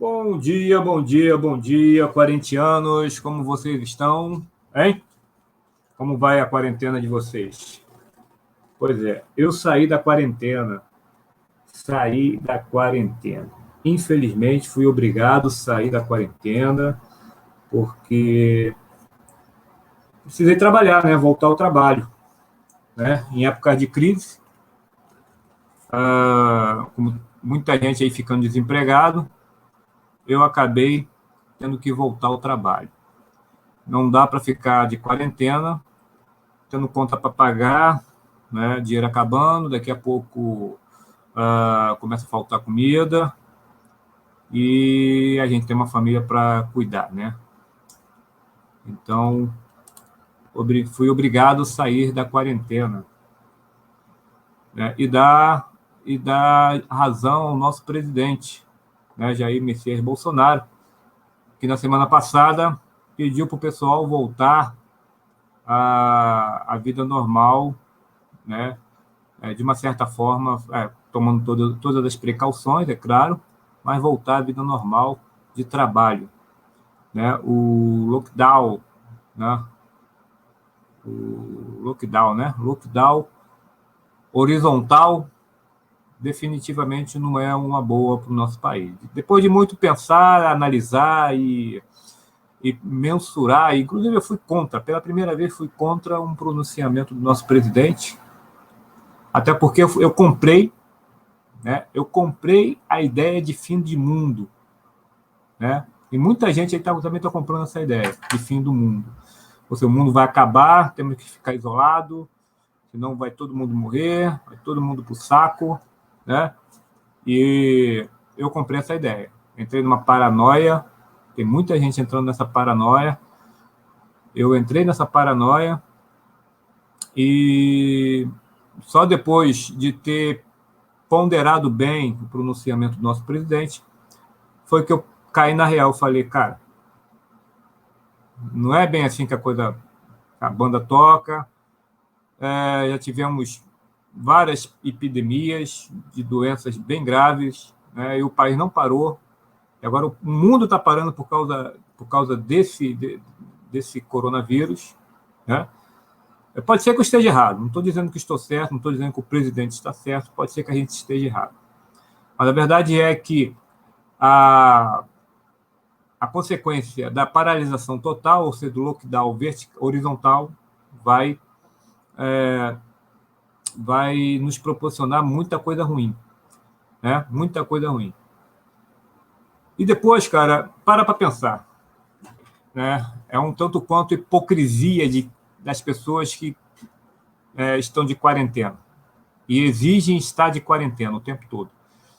Bom dia, bom dia, bom dia, quarentianos, como vocês estão, hein? Como vai a quarentena de vocês? Pois é, eu saí da quarentena. Infelizmente, fui obrigado a sair da quarentena, porque precisei trabalhar, né? Voltar ao trabalho, né? Em época de crise, como muita gente aí ficando desempregado, eu acabei tendo que voltar ao trabalho. Não dá para ficar de quarentena, tendo conta para pagar, né? Dinheiro acabando, daqui a pouco começa a faltar comida e a gente tem uma família para cuidar, né? Então, fui obrigado a sair da quarentena, né? E dar razão ao nosso presidente, né? Jair Messias Bolsonaro, que na semana passada pediu para o pessoal voltar à vida normal, né? De uma certa forma, tomando todas as precauções, é claro, mas voltar à vida normal de trabalho, né? O lockdown, né? Lockdown horizontal definitivamente não é uma boa para o nosso país. Depois de muito pensar, analisar e mensurar, inclusive eu fui contra, pela primeira vez fui contra um pronunciamento do nosso presidente, até porque eu comprei, né? Eu comprei a ideia de fim de mundo, né? E muita gente aí também está comprando essa ideia de fim do mundo. Ou seja, o mundo vai acabar, temos que ficar isolado, senão vai todo mundo morrer, vai todo mundo para o saco, né? E eu comprei essa ideia. Entrei numa paranoia, tem muita gente entrando nessa paranoia. Eu entrei nessa paranoia e só depois de ter ponderado bem o pronunciamento do nosso presidente foi que eu caí na real. Falei, cara, não é bem assim que a banda toca. Já tivemos várias epidemias de doenças bem graves, né? E o país não parou. E agora o mundo está parando por causa desse coronavírus, né? Pode ser que eu esteja errado, não estou dizendo que estou certo, não estou dizendo que o presidente está certo, pode ser que a gente esteja errado. Mas a verdade é que a consequência da paralisação total, ou seja, do lockdown horizontal, vai nos proporcionar muita coisa ruim, né? Muita coisa ruim. E depois, cara, para pensar, né? É um tanto quanto hipocrisia das pessoas que estão de quarentena e exigem estar de quarentena o tempo todo.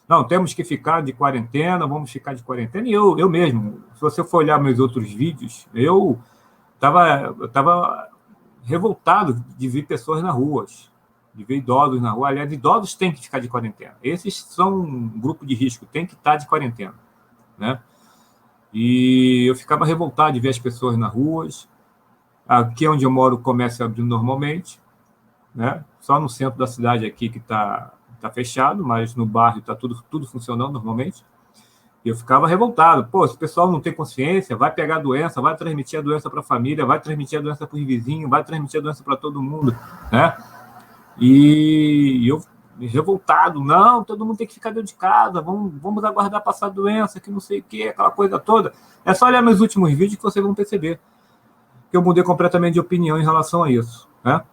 Não, temos que ficar de quarentena, vamos ficar de quarentena. E eu mesmo, se você for olhar meus outros vídeos, eu estava revoltado de ver pessoas na rua, de ver idosos na rua. Aliás, idosos têm que ficar de quarentena. Esses são um grupo de risco, tem que estar de quarentena, né? E eu ficava revoltado de ver as pessoas nas ruas. Aqui onde eu moro, o comércio abrindo normalmente, né? Só no centro da cidade aqui que está fechado, mas no bairro está tudo funcionando normalmente. E eu ficava revoltado. Pô, esse pessoal não tem consciência, vai pegar a doença, vai transmitir a doença para a família, vai transmitir a doença para os vizinhos, vai transmitir a doença para todo mundo, né? E eu revoltado, não, todo mundo tem que ficar dentro de casa, vamos aguardar passar a doença, que não sei o quê, aquela coisa toda. É só olhar meus últimos vídeos que vocês vão perceber que eu mudei completamente de opinião em relação a isso, né?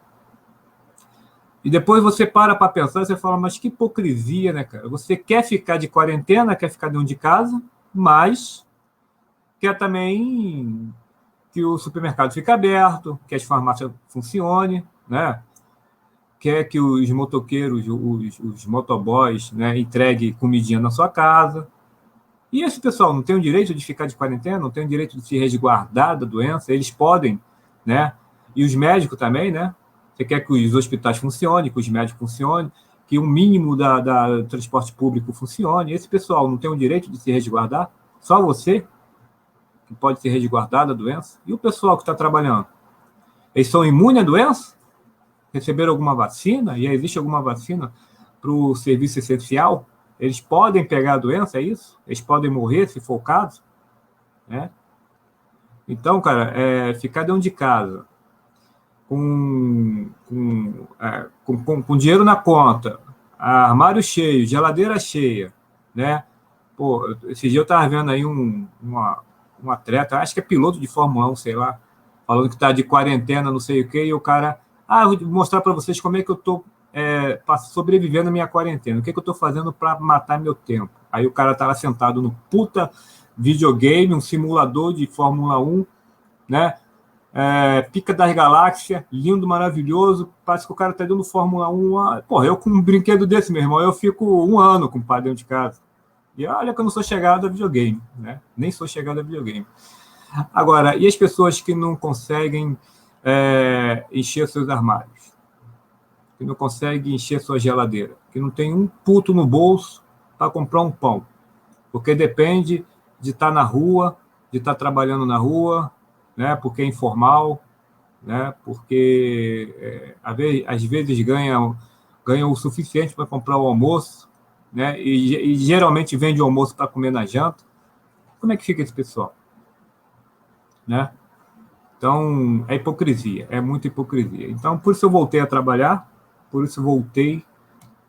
E depois você para pensar, você fala, mas que hipocrisia, né, cara? Você quer ficar de quarentena, quer ficar dentro de casa, mas quer também que o supermercado fique aberto, que as farmácias funcionem, né? Quer que os motoqueiros, os motoboys, né, entreguem comidinha na sua casa. E esse pessoal não tem o direito de ficar de quarentena, não tem o direito de se resguardar da doença, eles podem, né? E os médicos também, né? Você quer que os hospitais funcionem, que os médicos funcionem, que o mínimo da transporte público funcione. Esse pessoal não tem o direito de se resguardar? Só você que pode se resguardar da doença? E o pessoal que está trabalhando? Eles são imunes à doença? Receberam alguma vacina? E existe alguma vacina para o serviço essencial? eles podem pegar a doença, é isso? Eles podem morrer, se for o caso, né? Então, cara, ficar dentro de casa com dinheiro na conta, armário cheio, geladeira cheia, né? Pô, esse dia eu estava vendo aí um atleta, acho que é piloto de Fórmula 1, sei lá, falando que está de quarentena, não sei o quê, e o cara, vou mostrar para vocês como é que eu estou sobrevivendo a minha quarentena, o que eu estou fazendo para matar meu tempo. Aí o cara estava sentado no puta videogame, um simulador de Fórmula 1, né? Pica das Galáxias, lindo, maravilhoso, parece que o cara está dentro do Fórmula 1. Porra, eu com um brinquedo desse, meu irmão, eu fico 1 ano com o pai dentro de casa. E olha que eu não sou chegado a videogame, né? Nem sou chegado a videogame. Agora, e as pessoas que não conseguem encher seus armários? Que não conseguem encher sua geladeira? Que não tem um puto no bolso para comprar um pão? Porque depende de estar na rua, de estar trabalhando na rua, né? Porque é informal, né? Porque às vezes ganham o suficiente para comprar o almoço, né? E geralmente vende o almoço para comer na janta. Como é que fica esse pessoal? Né? Então, é hipocrisia, é muita hipocrisia. Então, por isso eu voltei a trabalhar, por isso eu voltei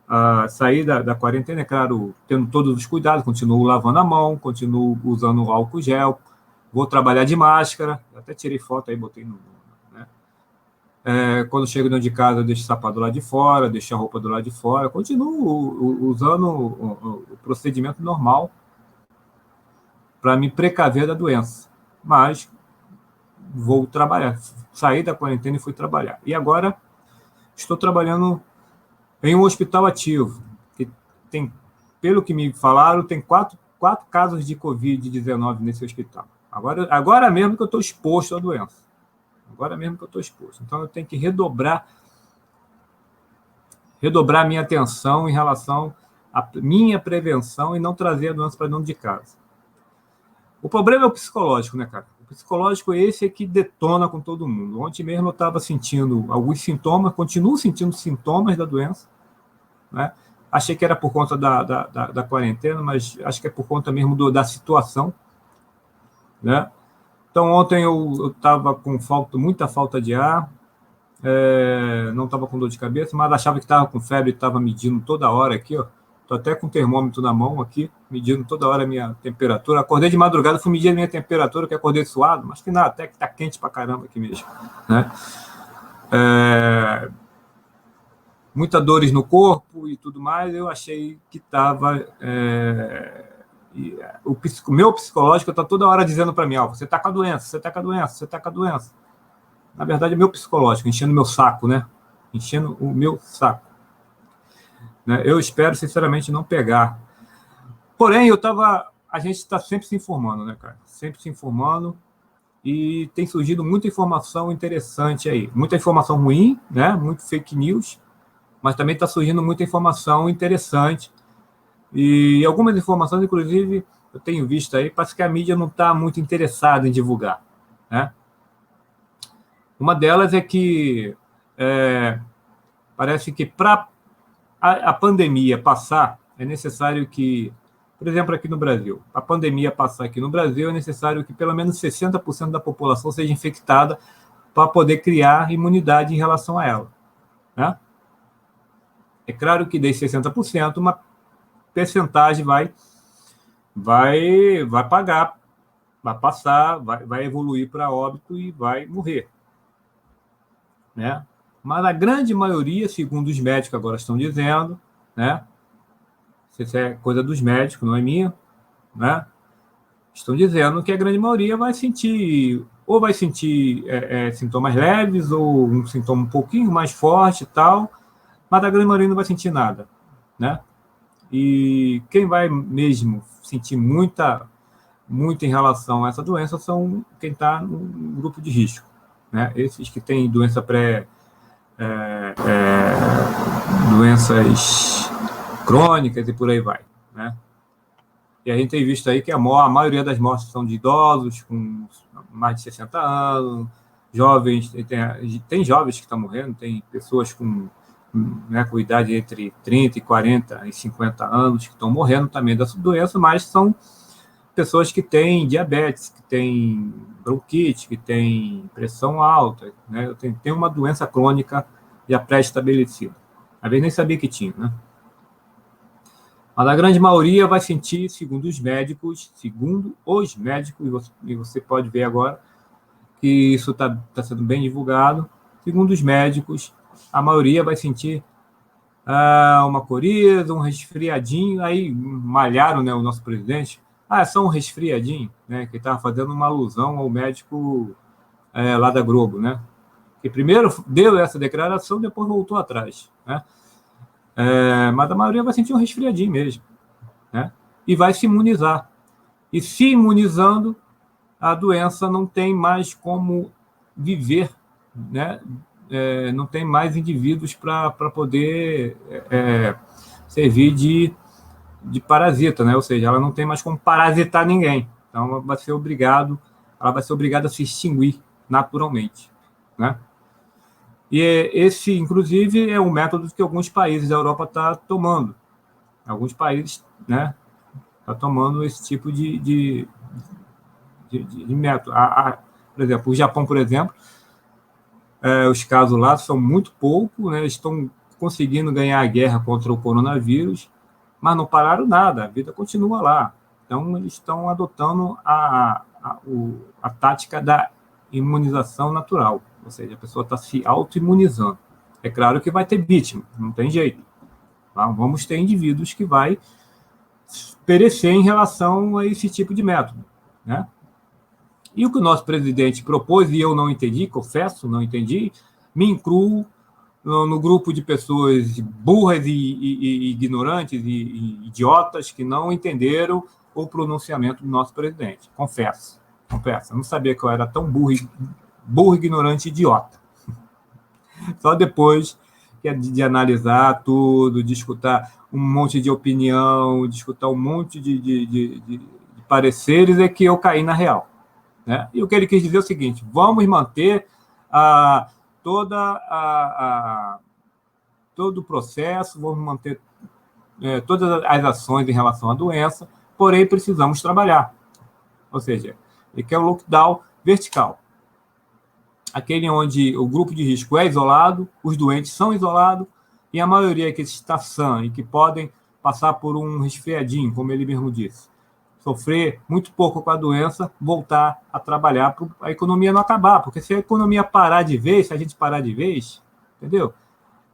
a sair da quarentena, é claro, tendo todos os cuidados, continuo lavando a mão, continuo usando álcool gel, vou trabalhar de máscara, até tirei foto aí, botei no... Quando chego dentro de casa, eu deixo o sapato do lado de fora, deixo a roupa do lado de fora, continuo usando o procedimento normal para me precaver da doença. Mas vou trabalhar, saí da quarentena e fui trabalhar. E agora estou trabalhando em um hospital ativo, que tem, pelo que me falaram, tem quatro casos de Covid-19 nesse hospital. Agora mesmo que eu estou exposto à doença. Agora mesmo que eu estou exposto. Então, eu tenho que redobrar a minha atenção em relação à minha prevenção e não trazer a doença para dentro de casa. O problema é o psicológico, né, cara? O psicológico é esse que detona com todo mundo. Ontem mesmo eu estava sentindo alguns sintomas, continuo sentindo sintomas da doença, né? Achei que era por conta da quarentena, mas acho que é por conta mesmo da situação, né? Então, ontem eu estava com muita falta de ar, não estava com dor de cabeça, mas achava que estava com febre, estava medindo toda hora aqui, ó. Estou até com o termômetro na mão aqui, medindo toda hora a minha temperatura. Acordei de madrugada, fui medir a minha temperatura, que acordei suado, mas que nada, até que está quente pra caramba aqui mesmo, né? Muitas dores no corpo e tudo mais, eu achei que estava... o meu psicológico está toda hora dizendo para mim, você está com a doença, você está com a doença, você está com a doença. Na verdade, é meu psicológico, enchendo o meu saco, né? Enchendo o meu saco. Né? Eu espero, sinceramente, não pegar. Porém, a gente está sempre se informando, né, cara? Sempre se informando e tem surgido muita informação interessante aí. Muita informação ruim, né? Muito fake news, mas também está surgindo muita informação interessante. E algumas informações, inclusive, eu tenho visto aí, parece que a mídia não está muito interessada em divulgar, né? Uma delas é que parece que para a pandemia passar, é necessário que, por exemplo, aqui no Brasil, a pandemia passar aqui no Brasil, é necessário que pelo menos 60% da população seja infectada para poder criar imunidade em relação a ela, né? É claro que desses 60%, uma percentagem vai pagar, vai passar, vai evoluir para óbito e vai morrer, né? Mas a grande maioria, segundo os médicos agora estão dizendo, né? Isso é coisa dos médicos, não é minha, né? Estão dizendo que a grande maioria vai sentir sintomas leves ou um sintoma um pouquinho mais forte e tal, mas a grande maioria não vai sentir nada, né? E quem vai mesmo sentir muito em relação a essa doença são quem está no grupo de risco, né? Esses que têm doenças crônicas e por aí vai, né? E a gente tem visto aí que a maioria das mortes são de idosos com mais de 60 anos, jovens, tem jovens que estão morrendo, tem pessoas com né, com idade entre 30 e 40 e 50 anos, que estão morrendo também dessa doença, mas são pessoas que têm diabetes, que têm bronquite, que têm pressão alta, né, tem uma doença crônica já pré-estabelecida. Às vezes nem sabia que tinha, né? Mas a grande maioria vai sentir, segundo os médicos, e você pode ver agora que isso está sendo bem divulgado, segundo os médicos, a maioria vai sentir uma coriza, um resfriadinho, aí malharam, né, o nosso presidente, é só um resfriadinho, né, que estava fazendo uma alusão ao médico lá da Globo, né, que primeiro deu essa declaração, depois voltou atrás, né, mas a maioria vai sentir um resfriadinho mesmo, né, e vai se imunizar. E se imunizando, a doença não tem mais como viver, né, não tem mais indivíduos para poder servir de parasita, né? Ou seja, ela não tem mais como parasitar ninguém. Então, ela vai ser obrigada a se extinguir naturalmente, né? E esse, inclusive, é um método que alguns países da Europa estão tomando. Alguns países, né, estão tomando esse tipo de método. Por exemplo, o Japão, por exemplo, os casos lá são muito poucos, né? Eles estão conseguindo ganhar a guerra contra o coronavírus, mas não pararam nada, a vida continua lá. Então, eles estão adotando a tática da imunização natural, ou seja, a pessoa está se auto-imunizando. É claro que vai ter vítima, não tem jeito. Tá? Vamos ter indivíduos que vai perecer em relação a esse tipo de método, né? E o que o nosso presidente propôs, e eu não entendi, confesso, não entendi, me incluo no grupo de pessoas burras e ignorantes e idiotas que não entenderam o pronunciamento do nosso presidente. Confesso. Eu não sabia que eu era tão burro, ignorante e idiota. Só depois de analisar tudo, de escutar um monte de opinião, de escutar um monte de pareceres, é que eu caí na real. Né? E o que ele quis dizer é o seguinte: vamos manter todo o processo, vamos manter todas as ações em relação à doença, porém precisamos trabalhar. Ou seja, ele quer o lockdown vertical. Aquele onde o grupo de risco é isolado, os doentes são isolados, e a maioria que está sã e que podem passar por um resfriadinho, como ele mesmo disse, sofrer muito pouco com a doença, voltar a trabalhar para a economia não acabar. Porque se a economia parar de vez, se a gente parar de vez, entendeu?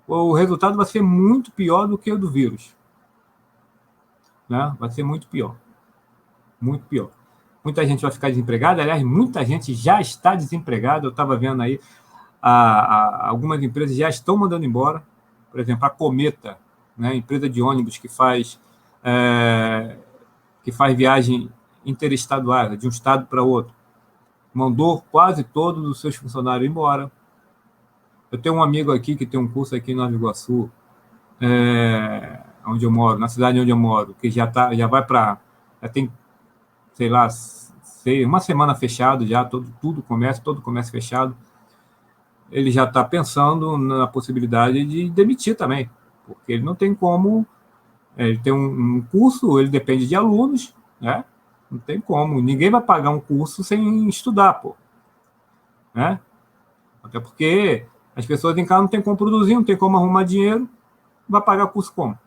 O resultado vai ser muito pior do que o do vírus. Né? Vai ser muito pior. Muito pior. Muita gente vai ficar desempregada. Aliás, muita gente já está desempregada. Eu estava vendo aí, algumas empresas já estão mandando embora. Por exemplo, a Cometa, né? Empresa de ônibus que faz viagem interestadual, de um estado para outro, mandou quase todos os seus funcionários embora. Eu tenho um amigo aqui que tem um curso aqui em Nova Iguaçu, onde eu moro, na cidade onde eu moro, que já vai para, já tem, sei lá, uma semana fechado já, todo comércio fechado. Ele já está pensando na possibilidade de demitir também, porque ele não tem como. Ele tem um curso, ele depende de alunos, né? Não tem como. Ninguém vai pagar um curso sem estudar, pô. Né? Até porque as pessoas em casa não tem como produzir, não tem como arrumar dinheiro, vai pagar curso como?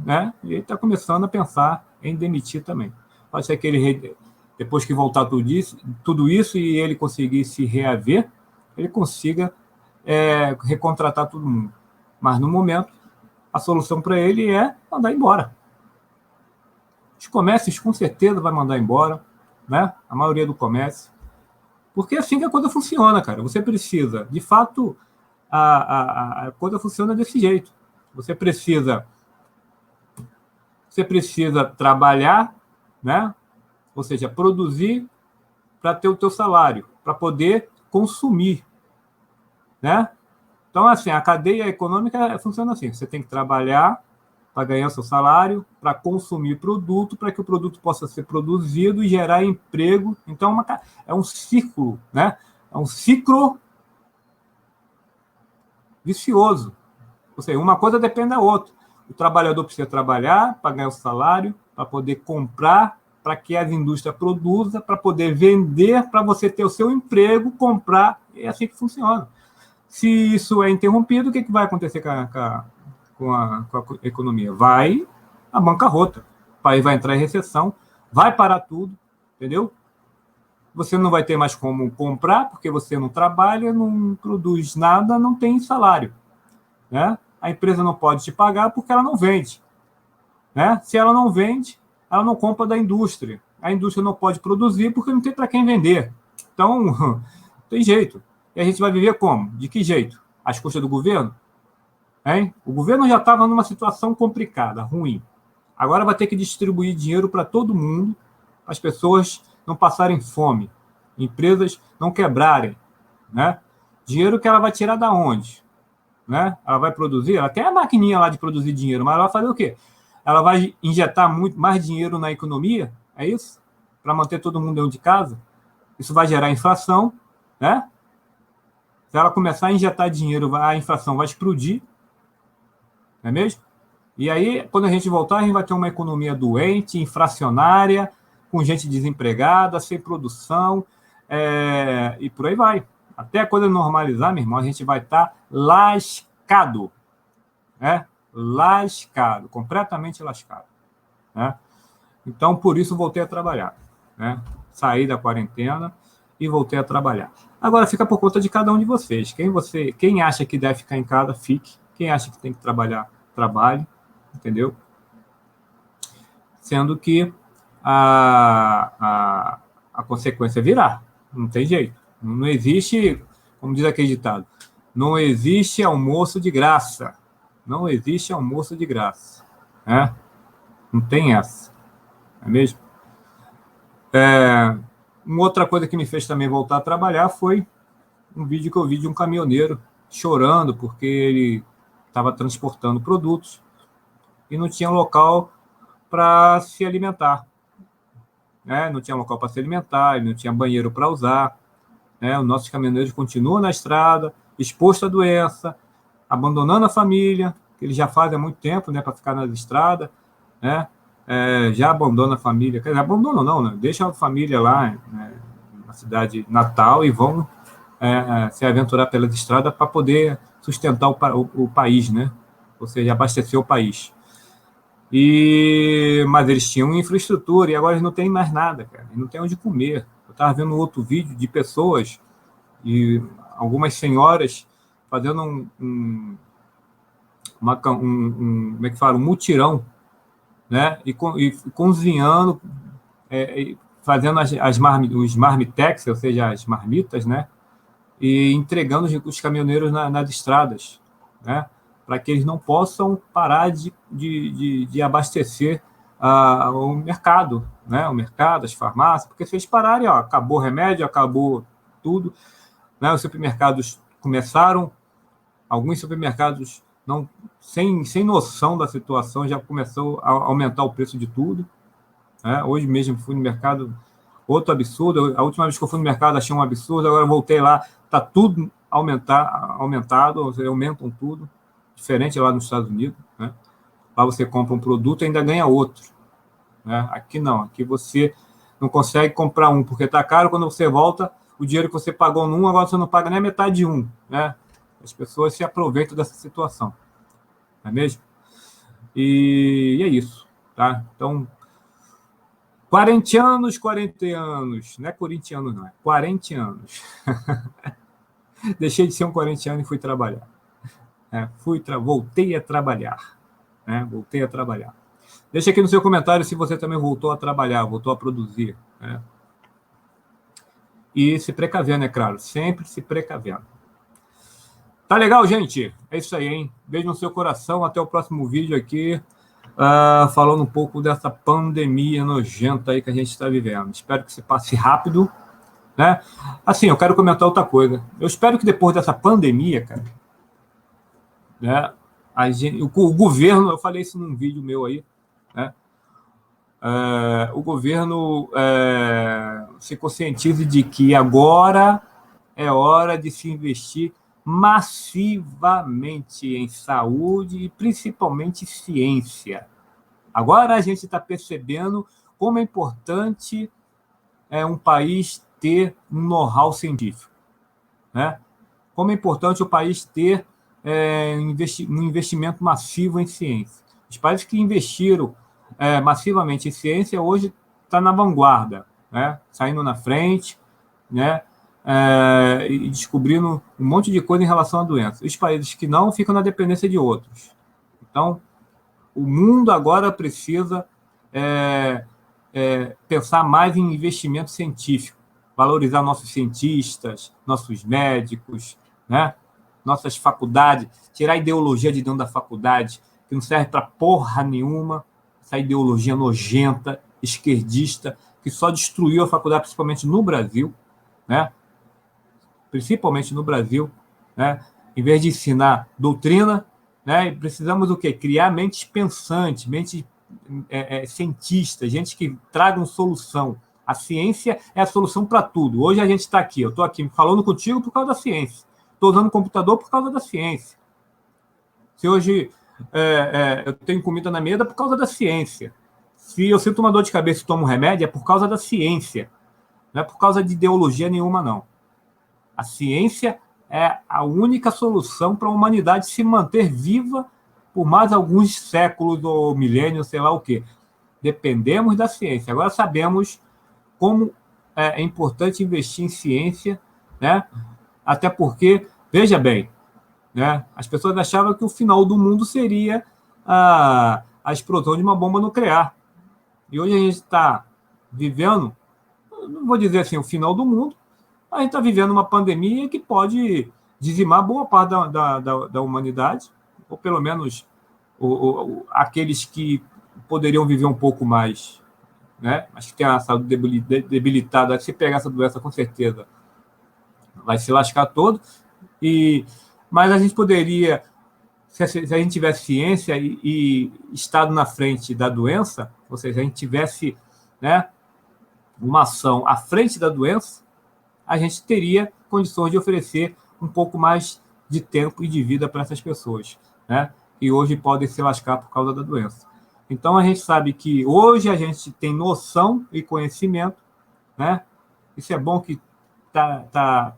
Né? E ele está começando a pensar em demitir também. Pode ser que ele, depois que voltar tudo isso e ele conseguir se reaver, ele consiga recontratar todo mundo. Mas, no momento, a solução para ele é mandar embora. Os comércios, com certeza, vai mandar embora, né? A maioria do comércio. Porque é assim que a coisa funciona, cara. Você precisa, de fato, a coisa funciona desse jeito. Você precisa trabalhar, né? Ou seja, produzir para ter o teu salário, para poder consumir, né? Então, assim, a cadeia econômica funciona assim. Você tem que trabalhar para ganhar o seu salário, para consumir produto, para que o produto possa ser produzido e gerar emprego. Então, é um ciclo, né? É um ciclo vicioso. Ou seja, uma coisa depende da outra. O trabalhador precisa trabalhar para ganhar o salário, para poder comprar, para que as indústrias produzam, para poder vender, para você ter o seu emprego, comprar. É assim que funciona. Se isso é interrompido, o que vai acontecer com a economia? Vai a bancarrota. O país vai entrar em recessão, vai parar tudo, entendeu? Você não vai ter mais como comprar, porque você não trabalha, não produz nada, não tem salário. Né? A empresa não pode te pagar porque ela não vende. Né? Se ela não vende, ela não compra da indústria. A indústria não pode produzir porque não tem para quem vender. Então, tem jeito. E a gente vai viver como? De que jeito? Às custas do governo? Hein? O governo já estava numa situação complicada, ruim. Agora vai ter que distribuir dinheiro para todo mundo, para as pessoas não passarem fome, empresas não quebrarem. Né? Dinheiro que ela vai tirar da onde? Né? Ela vai produzir, ela tem a maquininha lá de produzir dinheiro, mas ela vai fazer o quê? Ela vai injetar muito mais dinheiro na economia, é isso? Para manter todo mundo dentro de casa? Isso vai gerar inflação, né? Se ela começar a injetar dinheiro, a inflação vai explodir, não é mesmo? E aí, quando a gente voltar, a gente vai ter uma economia doente, inflacionária, com gente desempregada, sem produção, e por aí vai. Até a coisa normalizar, meu irmão, a gente vai estar lascado, né? Lascado, completamente lascado. Né? Então, por isso, voltei a trabalhar. Né? Saí da quarentena e voltei a trabalhar. Agora, fica por conta de cada um de vocês. Quem acha que deve ficar em casa, fique. Quem acha que tem que trabalhar, trabalhe. Entendeu? Sendo que a consequência virá. Não tem jeito. Não existe, como diz aquele ditado, não existe almoço de graça. Não existe almoço de graça. Né? Não tem essa. Não é mesmo? Uma outra coisa que me fez também voltar a trabalhar foi um vídeo que eu vi de um caminhoneiro chorando porque ele estava transportando produtos e não tinha local para se alimentar. Né? Não tinha local para se alimentar, não tinha banheiro para usar. Né? Os nossos caminhoneiros continuam na estrada, expostos à doença, abandonando a família, que eles já fazem há muito tempo, né, para ficar na estrada, né? Já abandona a família. Quer dizer, abandonam não, né? Deixa a família lá, né, na cidade natal e vão se aventurar pelas estradas para poder sustentar o país, né? Ou seja, abastecer o país. Mas eles tinham infraestrutura e agora eles não têm mais nada, cara. Eles não têm onde comer. Eu estava vendo outro vídeo de pessoas e algumas senhoras fazendo como é que fala? Um mutirão, né? E cozinhando, fazendo os marmitex, ou seja, as marmitas, né? E entregando os caminhoneiros nas estradas, né? Para que eles não possam parar de abastecer o mercado, né? O mercado, as farmácias, porque se eles pararem, ó, acabou o remédio, acabou tudo, né? Os supermercados começaram, alguns supermercados não sem noção da situação já começou a aumentar o preço de tudo. Né? Hoje mesmo fui no mercado, outro absurdo. A última vez que eu fui no mercado achei um absurdo, agora voltei lá, está tudo aumentado, aumentam tudo, diferente lá nos Estados Unidos. Né? Lá você compra um produto e ainda ganha outro. Né? Aqui não, aqui você não consegue comprar um porque está caro, quando você volta, o dinheiro que você pagou num, agora você não paga nem a metade de um. Né? As pessoas se aproveitam dessa situação. Não é mesmo? E é isso. Tá? Então, 40 anos, não é corintiano, não, é 40 anos. Deixei de ser um corintiano e fui trabalhar. Voltei a trabalhar. Né? Voltei a trabalhar. Deixa aqui no seu comentário se você também voltou a trabalhar, voltou a produzir. Né? E se precavendo, é claro, sempre se precavendo. Tá legal, gente? É isso aí, hein? Beijo no seu coração, até o próximo vídeo aqui, falando um pouco dessa pandemia nojenta aí que a gente está vivendo. Espero que se passe rápido, né? Assim, eu quero comentar outra coisa. Eu espero que depois dessa pandemia, cara, né, o governo, eu falei isso num vídeo meu aí, né? O governo se conscientize de que agora é hora de se investir massivamente em saúde e principalmente ciência. Agora a gente está percebendo como é importante um país ter um know-how científico, né? Como é importante o país ter um investimento massivo em ciência. Os países que investiram massivamente em ciência hoje estão na vanguarda, né? Saindo na frente, né? E descobrindo um monte de coisa em relação à doença. Os países que não ficam na dependência de outros. Então, o mundo agora precisa pensar mais em investimento científico, valorizar nossos cientistas, nossos médicos, né? Nossas faculdades, tirar a ideologia de dentro da faculdade, que não serve para porra nenhuma, essa ideologia nojenta, esquerdista, que só destruiu a faculdade, principalmente no Brasil, né? Principalmente no Brasil, né? Em vez de ensinar doutrina, né? Precisamos o quê? Criar mentes pensantes, mentes cientistas, gente que tragam solução. A ciência é a solução para tudo. Hoje a gente está aqui, eu estou aqui falando contigo por causa da ciência. Estou usando o computador por causa da ciência. Se hoje eu tenho comida na mesa, é por causa da ciência. Se eu sinto uma dor de cabeça e tomo um remédio, é por causa da ciência. Não é por causa de ideologia nenhuma, não. A ciência é a única solução para a humanidade se manter viva por mais alguns séculos ou milênios, sei lá o quê. Dependemos da ciência. Agora sabemos como é importante investir em ciência, né? Até porque, veja bem, né? As pessoas achavam que o final do mundo seria a explosão de uma bomba nuclear. E hoje a gente está vivendo, não vou dizer assim, o final do mundo, a gente está vivendo uma pandemia que pode dizimar boa parte da humanidade, ou pelo menos aqueles que poderiam viver um pouco mais, né? Mas que tem a saúde debilitada, se pegar essa doença, com certeza vai se lascar todo. Mas a gente poderia, se a gente tivesse ciência e estado na frente da doença, ou seja, a gente tivesse, né, uma ação à frente da doença, a gente teria condições de oferecer um pouco mais de tempo e de vida para essas pessoas, né? Que hoje podem se lascar por causa da doença. Então, a gente sabe que hoje a gente tem noção e conhecimento, né? Isso é bom que tá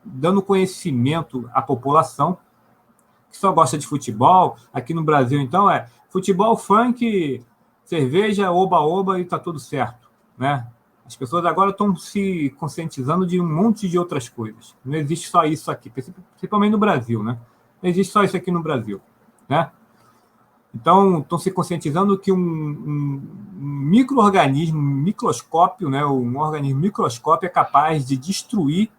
dando conhecimento à população que só gosta de futebol. Aqui no Brasil, então, futebol, funk, cerveja, oba-oba e está tudo certo, né? As pessoas agora estão se conscientizando de um monte de outras coisas. Não existe só isso aqui, principalmente no Brasil, né? Não existe só isso aqui no Brasil, né? Então, estão se conscientizando que um micro-organismo, um microscópio, né? Um organismo microscópio é capaz de destruir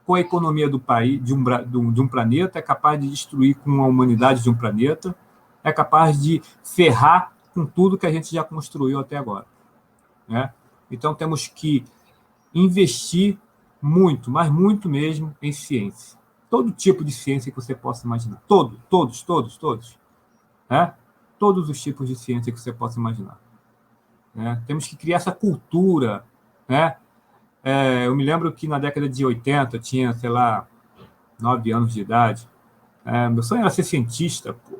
com a economia do país, de um planeta, é capaz de destruir com a humanidade de um planeta, é capaz de ferrar com tudo que a gente já construiu até agora, né? Então, temos que investir muito, mas muito mesmo, em ciência. Todo tipo de ciência que você possa imaginar. Todos. Né? Todos os tipos de ciência que você possa imaginar. Né? Temos que criar essa cultura. Né? Eu me lembro que na década de 80, eu tinha, sei lá, 9 anos de idade. Meu sonho era ser cientista. Pô.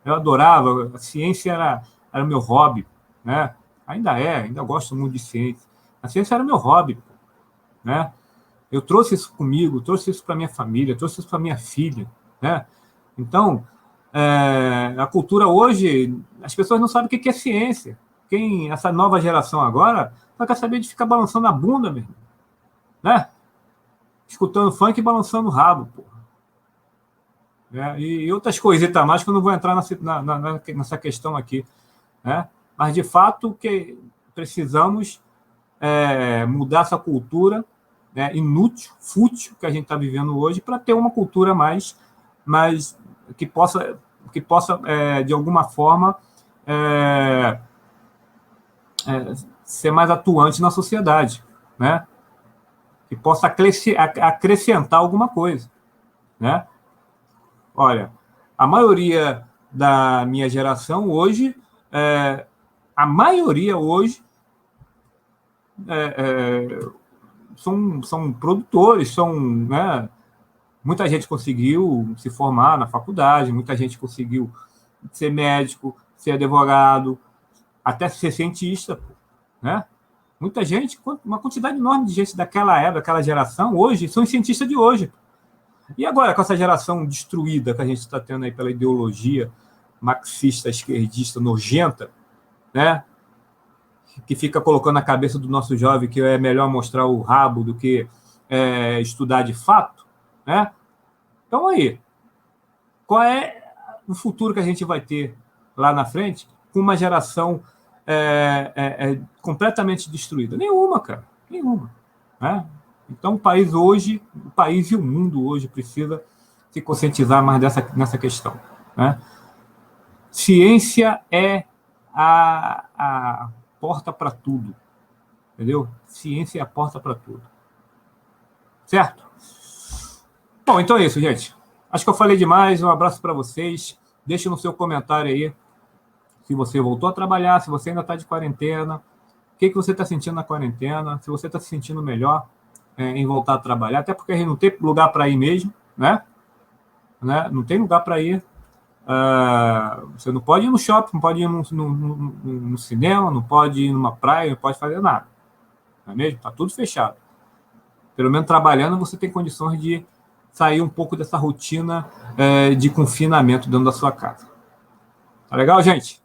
Eu adorava, a ciência era meu hobby. Né? Ainda gosto muito de ciência. A ciência era meu hobby, né? Eu trouxe isso comigo, trouxe isso para minha família, trouxe isso para minha filha, né? Então, a cultura hoje, as pessoas não sabem o que é ciência. Essa nova geração agora só quer saber de ficar balançando a bunda mesmo, né? Escutando funk e balançando o rabo, porra. E outras coisitas mais que eu não vou entrar nessa questão aqui, né? Mas, de fato, que precisamos mudar essa cultura, né, inútil, fútil, que a gente está vivendo hoje, para ter uma cultura mais que possa de alguma forma, ser mais atuante na sociedade, né? Que possa acrescentar alguma coisa, né? Olha, a maioria da minha geração hoje, a maioria hoje são produtores, né, Muita gente conseguiu se formar na faculdade, muita gente conseguiu ser médico, ser advogado, até ser cientista, né? Muita gente, uma quantidade enorme de gente daquela época, daquela geração, hoje, são cientistas de hoje. E agora, com essa geração destruída que a gente está tendo aí pela ideologia marxista, esquerdista, nojenta, né? Que fica colocando na cabeça do nosso jovem que é melhor mostrar o rabo do que estudar de fato, né? Então, aí, qual é o futuro que a gente vai ter lá na frente com uma geração completamente destruída? Nenhuma, cara. Nenhuma. Né? Então, o país hoje, o país e o mundo hoje precisa se conscientizar mais nessa questão. Né? Ciência é a porta para tudo. Entendeu? Ciência é a porta para tudo. Certo? Bom, então é isso, gente. Acho que eu falei demais. Um abraço para vocês. Deixe no seu comentário aí se você voltou a trabalhar, se você ainda está de quarentena, o que você está sentindo na quarentena, se você está se sentindo melhor em voltar a trabalhar, até porque a gente não tem lugar para ir mesmo, né? Não tem lugar para ir. Você não pode ir no shopping, não pode ir no cinema, não pode ir numa praia, não pode fazer nada. Não é mesmo? Está tudo fechado. Pelo menos trabalhando, você tem condições de sair um pouco dessa rotina de confinamento dentro da sua casa. Tá legal, gente?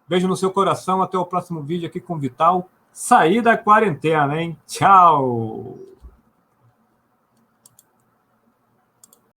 Beijo no seu coração. Até o próximo vídeo aqui com o Vital. Sair da quarentena, hein? Tchau!